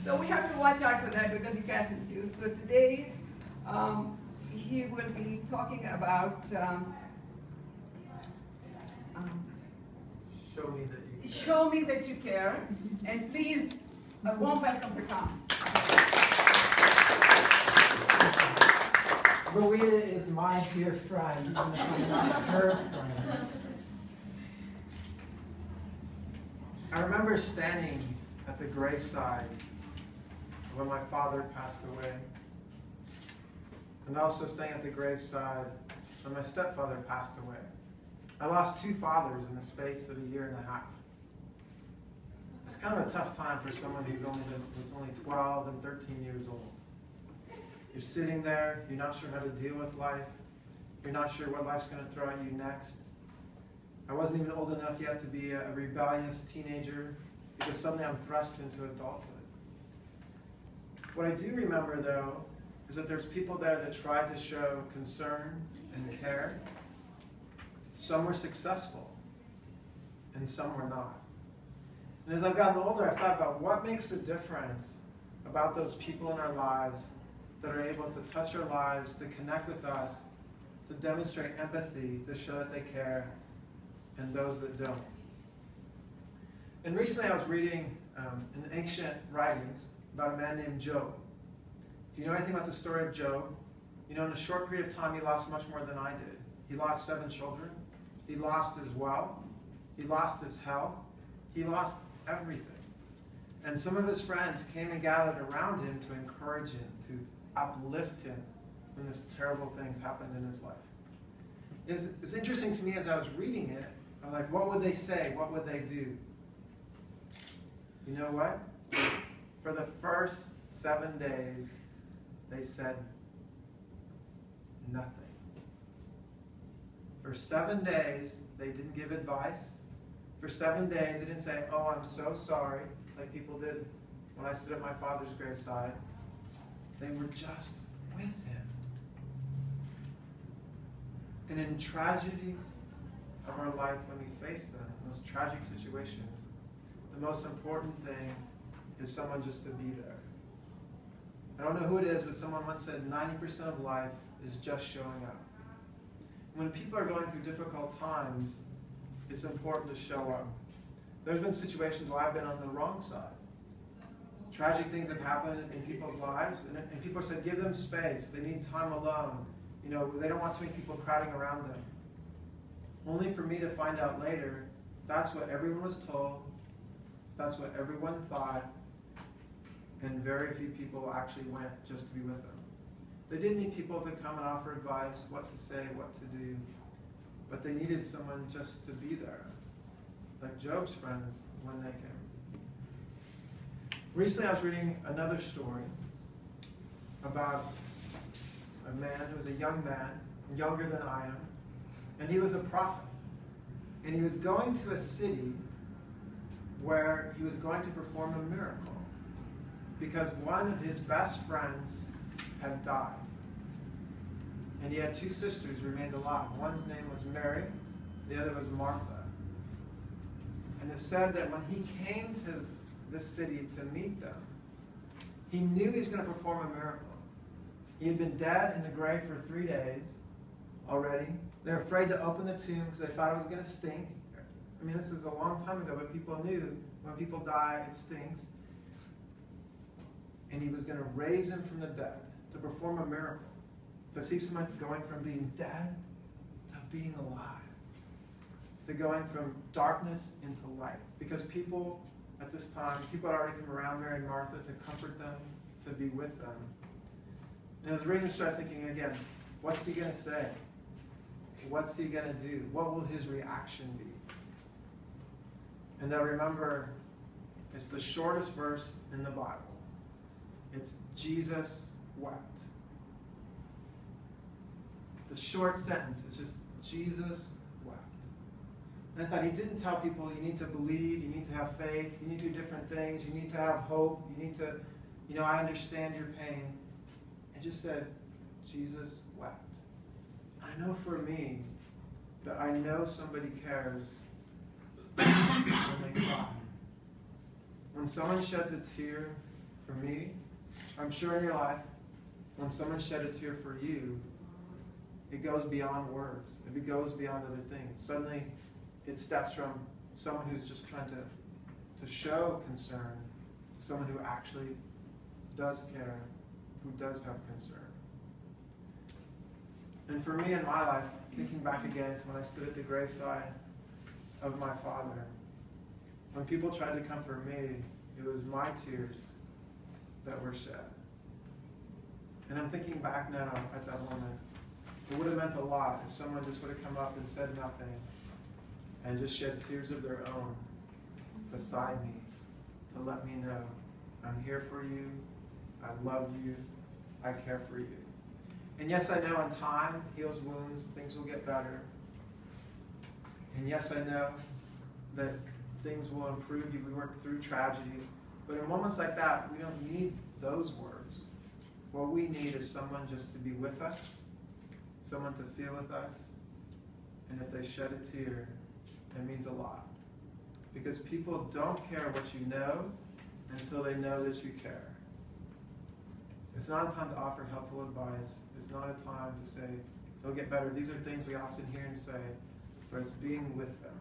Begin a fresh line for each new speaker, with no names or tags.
So we have to watch out for that because he catches you. So today, he will be talking about show me that you care. And please, a warm welcome for Tom.
Rowena is my dear friend, and I'm not her friend. I remember standing at the graveside when my father passed away, and also staying at the graveside when my stepfather passed away. I lost two fathers in the space of a year and a half. It's kind of a tough time for someone who's only 12 and 13 years old. You're sitting there, you're not sure how to deal with life, you're not sure what life's going to throw at you next. I wasn't even old enough yet to be a rebellious teenager, because suddenly I'm thrust into adulthood. What I do remember, though, is that there's people there that tried to show concern and care. Some were successful, and some were not. And as I've gotten older, I've thought about what makes the difference about those people in our lives that are able to touch our lives, to connect with us, to demonstrate empathy, to show that they care, and those that don't. And recently I was reading in ancient writings about a man named Job. Do you know anything about the story of Job? You know, in a short period of time, he lost much more than I did. He lost 7 children. He lost his wealth. He lost his health. He lost everything. And some of his friends came and gathered around him to encourage him, to uplift him when this terrible things happened in his life. It's interesting to me as I was reading it, I'm like, what would they say? What would they do? You know what? For the first 7 days, they said nothing. For 7 days, they didn't give advice. For 7 days, they didn't say, oh, I'm so sorry, like people did when I stood at my father's graveside. They were just with him. And in tragedies of our life, when we face them, those tragic situations, the most important thing is someone just to be there. I don't know who it is, but someone once said 90% of life is just showing up. When people are going through difficult times, it's important to show up. There's been situations where I've been on the wrong side. Tragic things have happened in people's lives, and people said, give them space. They need time alone. You know, they don't want too many people crowding around them. Only for me to find out later, that's what everyone was told, that's what everyone thought, and very few people actually went just to be with them. They did need people to come and offer advice, what to say, what to do, but they needed someone just to be there, like Job's friends when they came. Recently I was reading another story about a man who was a young man, younger than I am, and he was a prophet. And he was going to a city where he was going to perform a miracle because one of his best friends had died. And he had 2 sisters who remained alive. One's name was Mary, the other was Martha. And it said that when he came to this city to meet them, he knew he was going to perform a miracle. He had been dead in the grave for 3 days already. They were afraid to open the tomb because they thought it was going to stink. I mean, this was a long time ago, but people knew when people die, it stinks. And he was going to raise him from the dead to perform a miracle, to see someone going from being dead to being alive, to going from darkness into light. Because people at this time, people had already come around Mary and Martha to comfort them, to be with them. And I was reading this, I was thinking again, what's he going to say? What's he going to do? What will his reaction be? And I remember, it's the shortest verse in the Bible. It's Jesus wept. The short sentence is just Jesus wept. And I thought, he didn't tell people you need to believe, you need to have faith, you need to do different things, you need to have hope, you need to, I understand your pain. It just said, Jesus wept. I know for me that I know somebody cares when they cry. When someone sheds a tear, For me, I'm sure in your life, when someone shed a tear for you, it goes beyond words. It goes beyond other things. Suddenly, it steps from someone who's just trying to show concern to someone who actually does care, who does have concern. And for me in my life, thinking back again to when I stood at the graveside of my father, when people tried to comfort me, it was my tears that were shed. And I'm thinking back now at that moment. It would have meant a lot if someone just would have come up and said nothing and just shed tears of their own beside me to let me know, I'm here for you, I love you, I care for you. And yes, I know in time heals wounds, things will get better. And yes, I know that things will improve. We work through tragedies. But in moments like that, we don't need those words. What we need is someone just to be with us, someone to feel with us. And if they shed a tear, it means a lot. Because people don't care what you know until they know that you care. It's not a time to offer helpful advice. It's not a time to say, they'll get better. These are things we often hear and say, but it's being with them.